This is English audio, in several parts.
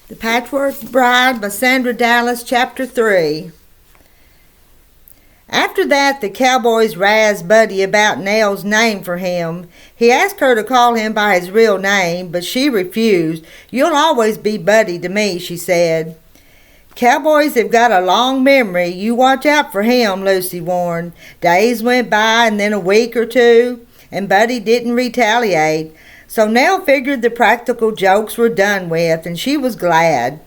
The Patchwork Bride by Sandra Dallas, Chapter 3. After that, the cowboys razzed Buddy about Nell's name for him. He asked her to call him by his real name, but she refused. "You'll always be Buddy to me," she said. "Cowboys have got a long memory. You watch out for him," Lucy warned. Days went by and then a week or two, and Buddy didn't retaliate. So Nell figured the practical jokes were done with, and she was glad.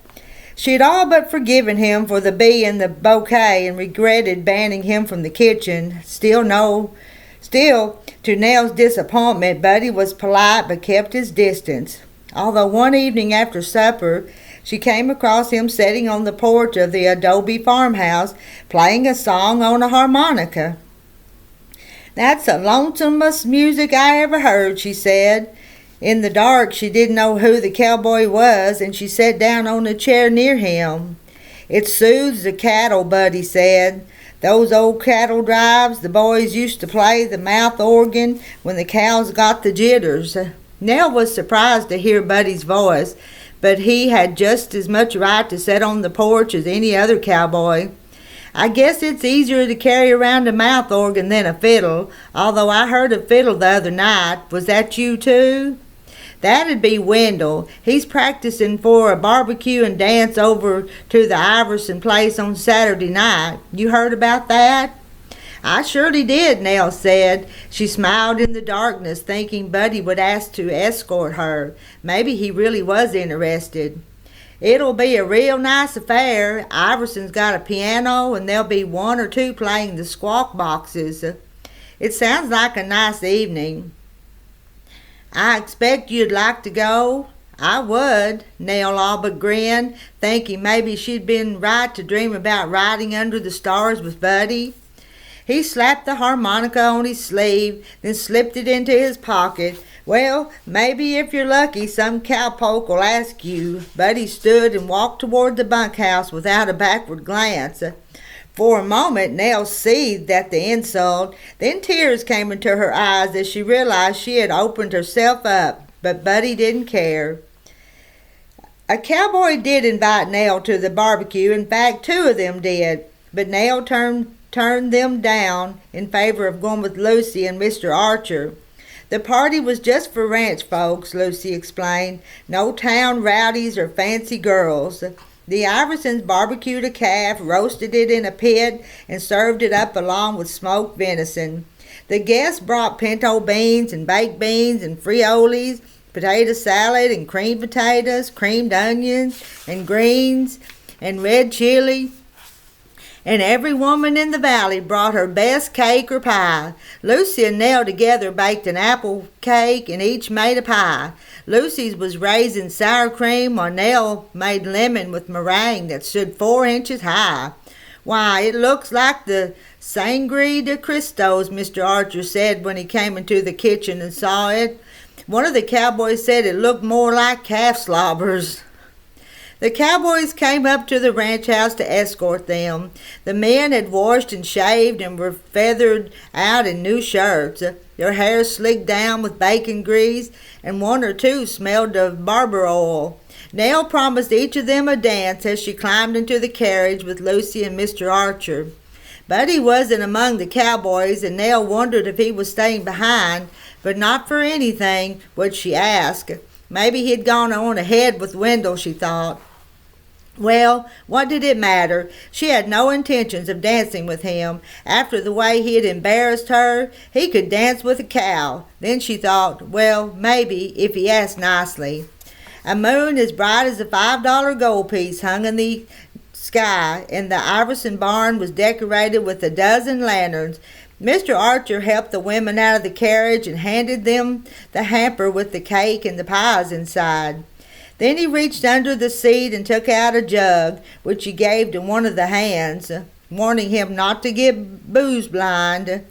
She'd all but forgiven him for the bee and the bouquet and regretted banning him from the kitchen. Still, to Nell's disappointment, Buddy was polite but kept his distance. Although one evening after supper, she came across him sitting on the porch of the adobe farmhouse, playing a song on a harmonica. "That's the lonesomest music I ever heard," she said. In the dark, she didn't know who the cowboy was, and she sat down on a chair near him. "It soothes the cattle," Buddy said. "Those old cattle drives, the boys used to play the mouth organ when the cows got the jitters." Nell was surprised to hear Buddy's voice, but he had just as much right to sit on the porch as any other cowboy. "I guess it's easier to carry around a mouth organ than a fiddle, although I heard a fiddle the other night. Was that you too?" "That'd be Wendell. He's practicing for a barbecue and dance over to the Iverson place on Saturday night. You heard about that?" "I surely did," Nell said. She smiled in the darkness, thinking Buddy would ask to escort her. Maybe he really was interested. "It'll be a real nice affair. Iverson's got a piano, and there'll be one or two playing the squawk boxes. It sounds like a nice evening." "I expect you'd like to go." "I would." Nell all but grinned, thinking maybe she'd been right to dream about riding under the stars with Buddy. He slapped the harmonica on his sleeve, then slipped it into his pocket. "Well, maybe if you're lucky, some cowpoke will ask you." Buddy stood and walked toward the bunkhouse without a backward glance. For a moment, Nell seethed at the insult. Then tears came into her eyes as she realized she had opened herself up, but Buddy didn't care. A cowboy did invite Nell to the barbecue. In fact, two of them did, but Nell turned them down in favor of going with Lucy and Mr. Archer. "The party was just for ranch folks," Lucy explained. "No town rowdies or fancy girls. The Iversons barbecued a calf, roasted it in a pit, and served it up along with smoked venison. The guests brought pinto beans and baked beans and frioles, potato salad and creamed potatoes, creamed onions and greens and red chili. And every woman in the valley brought her best cake or pie. Lucy and Nell together baked an apple cake and each made a pie. Lucy's was raisin sour cream, while Nell made lemon with meringue that stood 4 inches high. "Why, it looks like the Sangre de Cristos," Mr. Archer said when he came into the kitchen and saw it. One of the cowboys said it looked more like calf slobbers. The cowboys came up to the ranch house to escort them. The men had washed and shaved and were feathered out in new shirts, their hair slicked down with bacon grease, and one or two smelled of barber oil. Nell promised each of them a dance as she climbed into the carriage with Lucy and Mr. Archer. Buddy wasn't among the cowboys, and Nell wondered if he was staying behind, but not for anything would she ask. Maybe he'd gone on ahead with Wendell, she thought. Well, what did it matter? She had no intentions of dancing with him. After the way he had embarrassed her, he could dance with a cow. Then she thought, well, maybe, if he asked nicely. A moon as bright as a $5 gold piece hung in the sky, and the Iverson barn was decorated with a dozen lanterns. Mr. Archer helped the women out of the carriage and handed them the hamper with the cake and the pies inside. Then he reached under the seat and took out a jug, which he gave to one of the hands, warning him not to get booze blind.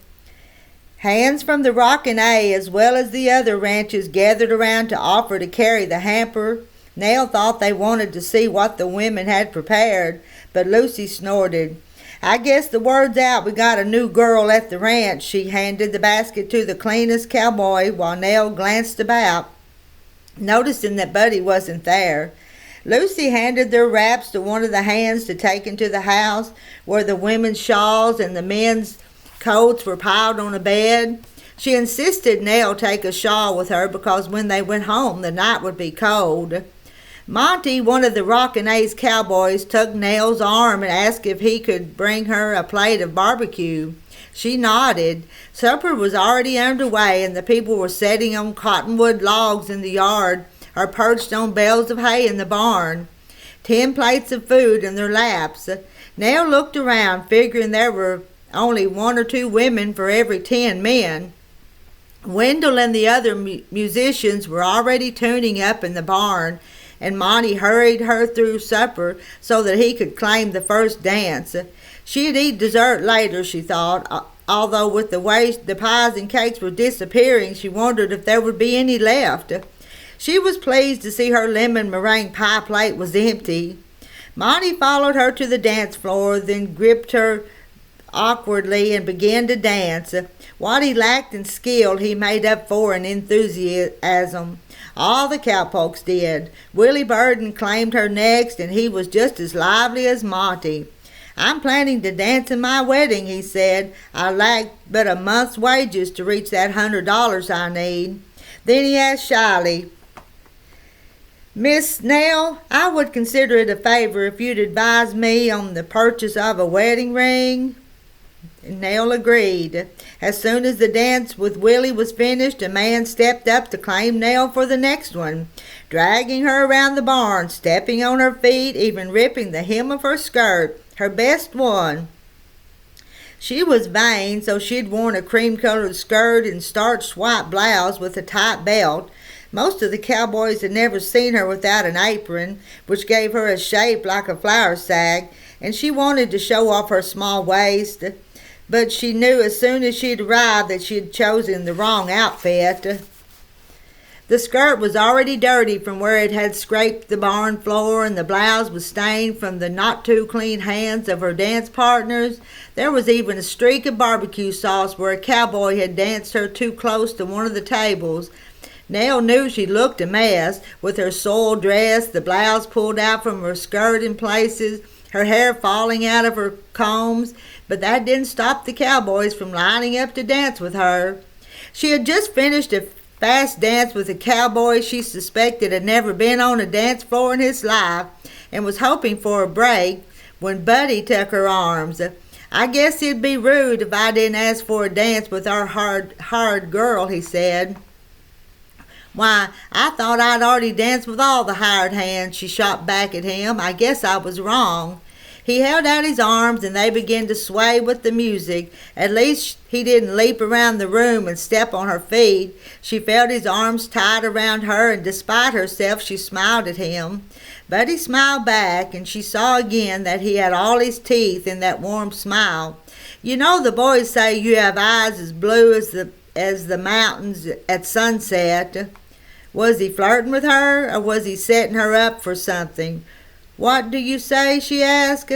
Hands from the Rockin' A, as well as the other ranches, gathered around to offer to carry the hamper. Nell thought they wanted to see what the women had prepared, but Lucy snorted. "I guess the word's out we got a new girl at the ranch." She handed the basket to the cleanest cowboy while Nell glanced about, noticing that Buddy wasn't there. Lucy handed their wraps to one of the hands to take into the house, where the women's shawls and the men's coats were piled on a bed. She insisted Nell take a shawl with her because when they went home the night would be cold. Monty, one of the Rockin' A's cowboys, took Nell's arm and asked if he could bring her a plate of barbecue. She nodded. Supper was already underway, and the people were sitting on cottonwood logs in the yard or perched on bales of hay in the barn, 10 plates of food in their laps. Nell looked around, figuring there were only 1 or 2 women for every 10 men. Wendell and the other musicians were already tuning up in the barn, and Monty hurried her through supper so that he could claim the first dance. She'd eat dessert later, she thought, although with the way the pies and cakes were disappearing, she wondered if there would be any left. She was pleased to see her lemon meringue pie plate was empty. Monty followed her to the dance floor, then gripped her awkwardly and began to dance. What he lacked in skill he made up for in enthusiasm. All the cowpokes did. Willie Burden claimed her next, and he was just as lively as Monty. "I'm planning to dance in my wedding," he said. "I lack but a month's wages to reach that $100 I need." Then he asked shyly, "Miss Nell, I would consider it a favor if you'd advise me on the purchase of a wedding ring." Nell agreed. As soon as the dance with Willie was finished, a man stepped up to claim Nell for the next one, dragging her around the barn, stepping on her feet, even ripping the hem of her skirt, her best one. She was vain, so she'd worn a cream-colored skirt and starched white blouse with a tight belt. Most of the cowboys had never seen her without an apron, which gave her a shape like a flour sack, and she wanted to show off her small waist. But she knew as soon as she'd arrived that she had chosen the wrong outfit. The skirt was already dirty from where it had scraped the barn floor, and the blouse was stained from the not-too-clean hands of her dance partners. There was even a streak of barbecue sauce where a cowboy had danced her too close to one of the tables. Nell knew she looked a mess, with her soiled dress, the blouse pulled out from her skirt in places, her hair falling out of her combs, but that didn't stop the cowboys from lining up to dance with her. She had just finished a fast dance with a cowboy she suspected had never been on a dance floor in his life and was hoping for a break when Buddy took her arms. "I guess it'd be rude if I didn't ask for a dance with our hired girl," he said. "Why, I thought I'd already danced with all the hired hands," she shot back at him. "I guess I was wrong." He held out his arms and they began to sway with the music. At least he didn't leap around the room and step on her feet. She felt his arms tight around her, and despite herself she smiled at him. But he smiled back, and she saw again that he had all his teeth in that warm smile. "You know the boys say you have eyes as blue as the mountains at sunset." Was he flirting with her, or was he setting her up for something? "What do you say?" she asked.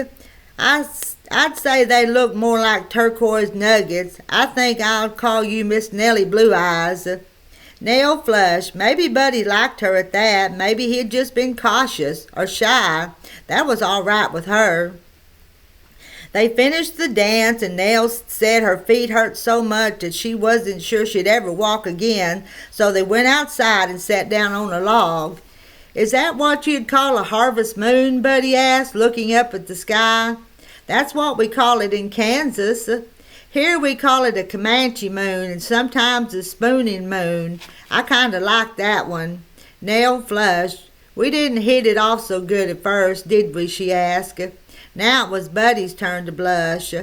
I'd say they look more like turquoise nuggets. I think I'll call you Miss Nellie Blue Eyes." Nell flushed. Maybe Buddy liked her at that. Maybe he'd just been cautious or shy. That was all right with her. They finished the dance, and Nell said her feet hurt so much that she wasn't sure she'd ever walk again, so they went outside and sat down on a log. "Is that what you'd call a harvest moon?" Buddy asked, looking up at the sky. "That's what we call it in Kansas. Here we call it a Comanche moon, and sometimes a spooning moon. I kind of like that one." Nell flushed. "We didn't hit it off so good at first, did we?" she asked. Now it was Buddy's turn to blush.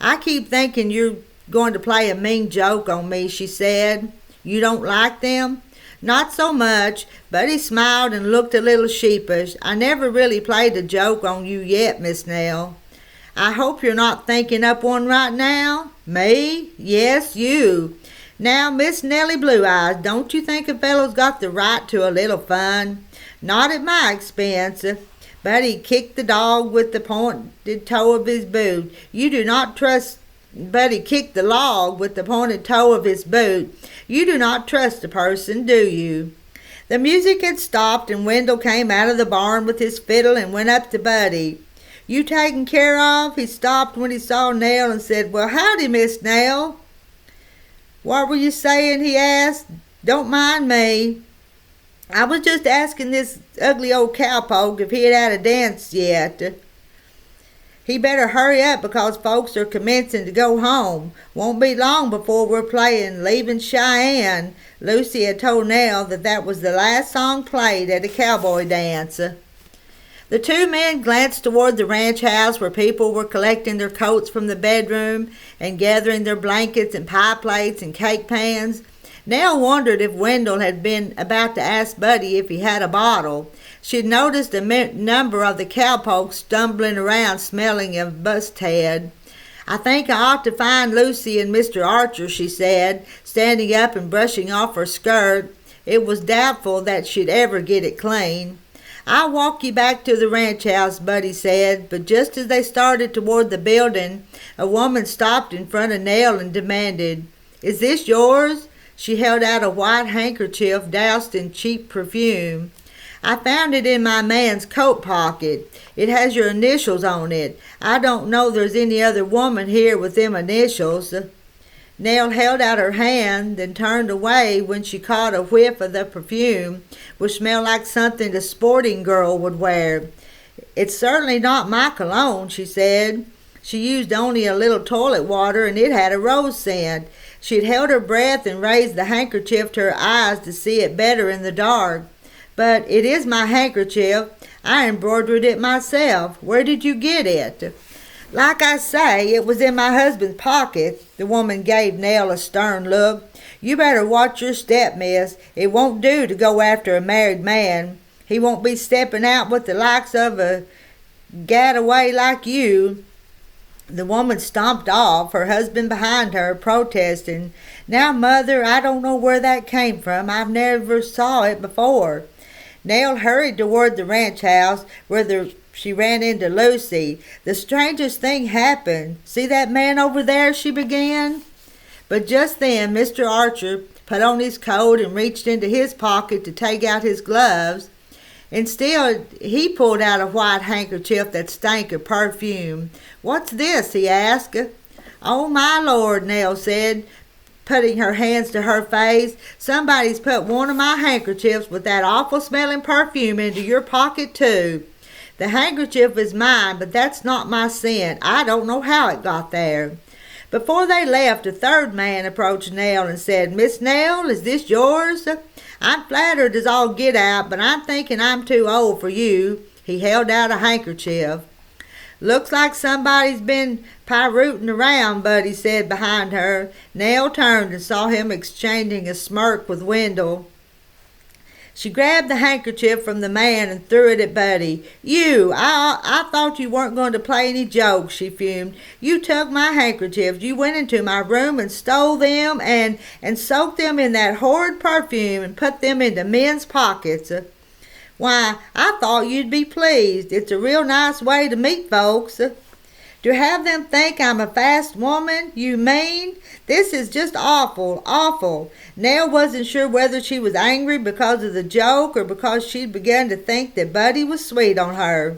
"I keep thinking you're going to play a mean joke on me," she said. "You don't like them?" "Not so much." Buddy smiled and looked a little sheepish. "I never really played a joke on you yet, Miss Nell." "I hope you're not thinking up one right now." "Me?" "Yes, you. Now, Miss Nellie Blue Eyes, don't you think a fellow's got the right to a little fun?" "Not at my expense." Buddy kicked the dog with the pointed toe of his boot. "You do not trust..." Buddy kicked the log with the pointed toe of his boot. "You do not trust a person, do you?" The music had stopped, and Wendell came out of the barn with his fiddle and went up to Buddy. "You taken care of?" He stopped when he saw Nell and said, "Well, howdy, Miss Nell." "What were you saying?" he asked. "Don't mind me. I was just asking this ugly old cowpoke if he had a dance yet. He better hurry up because folks are commencing to go home. Won't be long before we're playing 'Leaving Cheyenne.'" Lucy had told Nell that was the last song played at a cowboy dance. The two men glanced toward the ranch house where people were collecting their coats from the bedroom and gathering their blankets and pie plates and cake pans. Nell wondered if Wendell had been about to ask Buddy if he had a bottle. She'd noticed a number of the cowpokes stumbling around smelling of bust head. "I think I ought to find Lucy and Mr. Archer," she said, standing up and brushing off her skirt. It was doubtful that she'd ever get it clean. "I'll walk you back to the ranch house," Buddy said, but just as they started toward the building, a woman stopped in front of Nell and demanded, "Is this yours?" She held out a white handkerchief doused in cheap perfume. "I found it in my man's coat pocket. It has your initials on it. I don't know there's any other woman here with them initials." Nell held out her hand, then turned away when she caught a whiff of the perfume, which smelled like something a sporting girl would wear. "It's certainly not my cologne," she said. She used only a little toilet water, and it had a rose scent. She'd held her breath and raised the handkerchief to her eyes to see it better in the dark. "But it is my handkerchief. I embroidered it myself. Where did you get it?" "Like I say, it was in my husband's pocket." The woman gave Nell a stern look. "You better watch your step, miss. It won't do to go after a married man. He won't be stepping out with the likes of a gat-away like you." The woman stomped off, her husband behind her, protesting. "Now, Mother, I don't know where that came from. I've never saw it before." Nell hurried toward the ranch house where she ran into Lucy. "The strangest thing happened. See that man over there?" she began. But just then Mr. Archer put on his coat and reached into his pocket to take out his gloves. Instead, he pulled out a white handkerchief that stank of perfume. "What's this?" he asked. "Oh, my Lord," Nell said, putting her hands to her face. "Somebody's put one of my handkerchiefs with that awful smelling perfume into your pocket, too. The handkerchief is mine, but that's not my scent. I don't know how it got there." Before they left, a third man approached Nell and said, "Miss Nell, is this yours? I'm flattered as all get out, but I'm thinking I'm too old for you." He held out a handkerchief. "Looks like somebody's been pirooting around," Buddy said behind her. Nell turned and saw him exchanging a smirk with Wendell. She grabbed the handkerchief from the man and threw it at Buddy. I thought you weren't going to play any jokes," she fumed. "You took my handkerchiefs. You went into my room and stole them and soaked them in that horrid perfume and put them into men's pockets. Why, I thought you'd be pleased. It's a real nice way to meet folks. To have them think I'm a fast woman, you mean? This is just awful, awful." Nell wasn't sure whether she was angry because of the joke or because she'd begun to think that Buddy was sweet on her.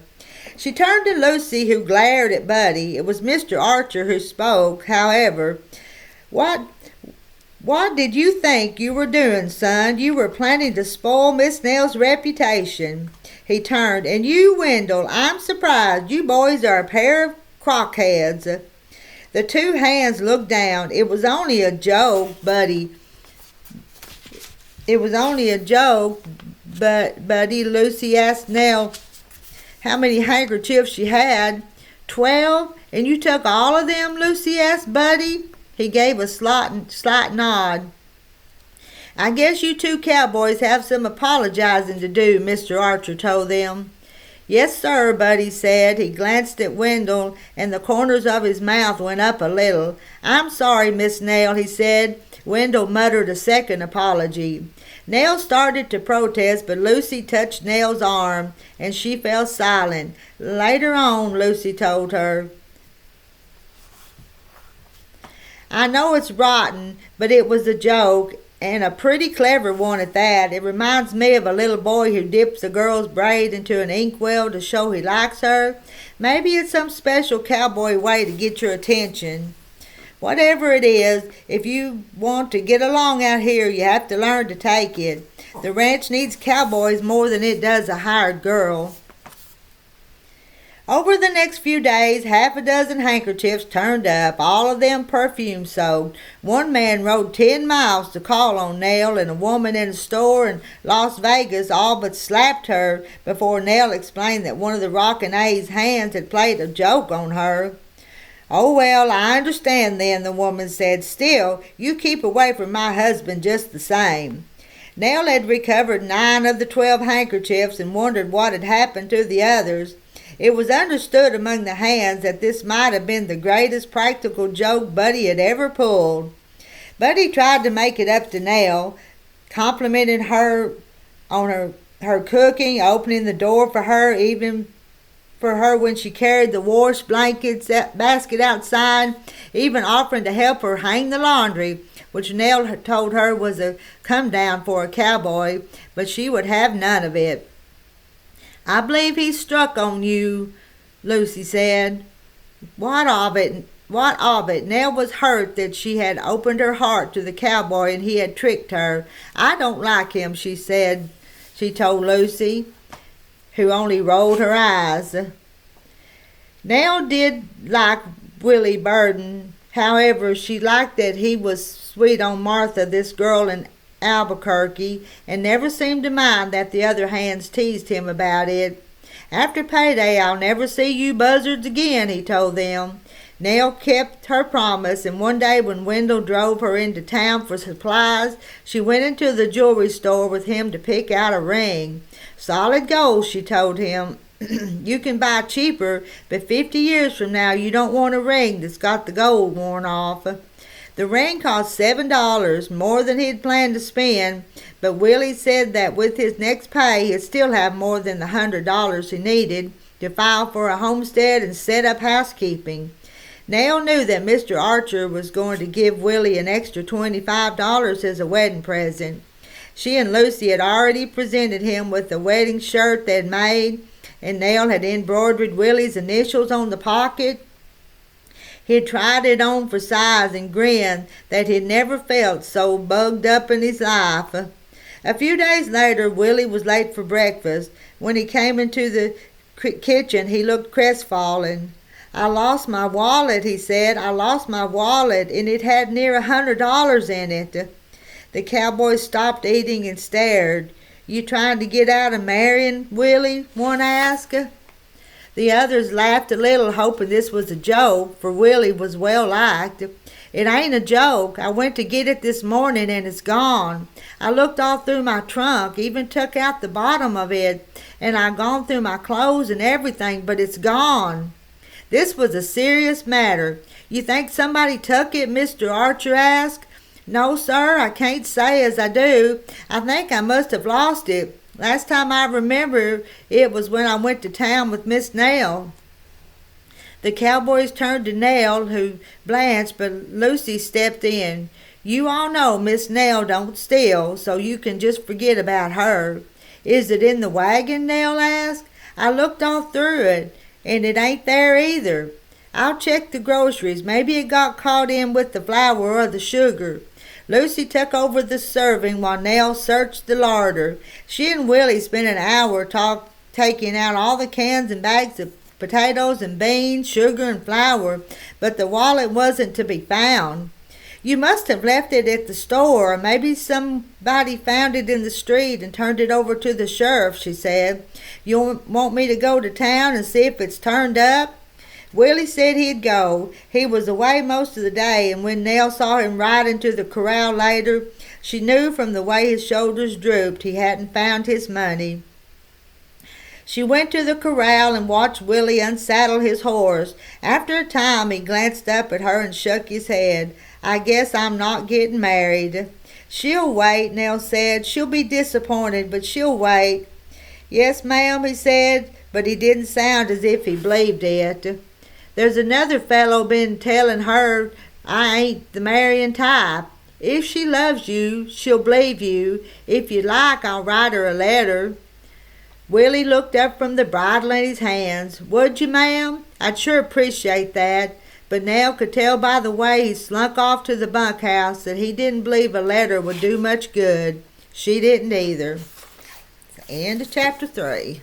She turned to Lucy, who glared at Buddy. It was Mr. Archer who spoke, however. What did you think you were doing, son? You were planning to spoil Miss Nell's reputation." He turned. "And you, Wendell, I'm surprised. You boys are a pair of crockheads." The two hands looked down. "It was only a joke, Buddy. It was only a joke, Buddy." Lucy asked Nell how many handkerchiefs she had. 12? And you took all of them?" Lucy asked Buddy. He gave a slight nod. "I guess you two cowboys have some apologizing to do," Mr. Archer told them. "Yes, sir," Buddy said. He glanced at Wendell, and the corners of his mouth went up a little. "I'm sorry, Miss Nell," he said. Wendell muttered a second apology. Nell started to protest, but Lucy touched Nell's arm, and she fell silent. Later on, Lucy told her, "I know it's rotten, but it was a joke, and a pretty clever one at that. It reminds me of a little boy who dips a girl's braid into an inkwell to show he likes her. Maybe it's some special cowboy way to get your attention. Whatever it is, if you want to get along out here, you have to learn to take it. The ranch needs cowboys more than it does a hired girl. Over the next few days, half a dozen handkerchiefs turned up, all of them perfume-soaked. One man rode 10 miles to call on Nell, and a woman in a store in Las Vegas all but slapped her before Nell explained that one of the Rockin' A's hands had played a joke on her. "Oh, well, I understand then," the woman said. "Still, you keep away from my husband just the same." Nell had recovered 9 of the 12 handkerchiefs and wondered what had happened to the others. It was understood among the hands that this might have been the greatest practical joke Buddy had ever pulled. Buddy tried to make it up to Nell, complimenting her on her cooking, opening the door for her, even for her when she carried the wash blankets basket outside, even offering to help her hang the laundry, which Nell had told her was a come down for a cowboy, but she would have none of it. "I believe he struck on you," Lucy said. What of it? What of it? Nell was hurt that she had opened her heart to the cowboy and he had tricked her. "I don't like him," she said. She told Lucy, who only rolled her eyes. Nell did like Willie Burden. However, she liked that he was sweet on Martha, this girl in Albuquerque, and never seemed to mind that the other hands teased him about it. "After payday, I'll never see you buzzards again," he told them. Nell kept her promise, and one day when Wendell drove her into town for supplies, she went into the jewelry store with him to pick out a ring. "Solid gold," she told him. "You can buy cheaper, but 50 years from now you don't want a ring that's got the gold worn off." The ring cost $7, more than he'd planned to spend, but Willie said that with his next pay he'd still have more than the $100 he needed to file for a homestead and set up housekeeping. Nell knew that Mr. Archer was going to give Willie an extra $25 as a wedding present. She and Lucy had already presented him with the wedding shirt they'd made, and Nell had embroidered Willie's initials on the pocket. He had tried it on for size and grinned that he'd never felt so bugged up in his life. A few days later, Willie was late for breakfast. When he came into the kitchen, he looked crestfallen. "I lost my wallet," he said. "I lost my wallet, and it had near $100 in it." The cowboy stopped eating and stared. "You trying to get out of marrying, Willie?" one asked. The others laughed a little, hoping this was a joke, for Willie was well liked. "It ain't a joke. I went to get it this morning and it's gone. I looked all through my trunk, even took out the bottom of it, and I gone through my clothes and everything, but it's gone." This was a serious matter. "You think somebody took it?" Mr. Archer asked. "No, sir, I can't say as I do. I think I must have lost it. Last time I remember it was when I went to town with Miss Nell." The cowboys turned to Nell, who blanched, but Lucy stepped in. "You all know Miss Nell don't steal, so you can just forget about her." "Is it in the wagon?" Nell asked. "I looked all through it, and it ain't there either. I'll check the groceries. Maybe it got caught in with the flour or the sugar." Lucy took over the serving while Nell searched the larder. She and Willie spent an hour taking out all the cans and bags of potatoes and beans, sugar and flour, but the wallet wasn't to be found. "You must have left it at the store, or maybe somebody found it in the street and turned it over to the sheriff," she said. "You want me to go to town and see if it's turned up?" Willie said he'd go. He was away most of the day, and when Nell saw him ride into the corral later, she knew from the way his shoulders drooped he hadn't found his money. She went to the corral and watched Willie unsaddle his horse. After a time he glanced up at her and shook his head. "I guess I'm not getting married." "She'll wait," Nell said. "She'll be disappointed, but she'll wait." "Yes, ma'am," he said, but he didn't sound as if he believed it. "There's another fellow been telling her I ain't the marrying type." If she loves you, she'll believe you. If you like, I'll write her a letter." Willie looked up from the bridle in his hands. "Would you, ma'am? I'd sure appreciate that." But Nell could tell by the way he slunk off to the bunkhouse that he didn't believe a letter would do much good. She didn't either. End of chapter 3.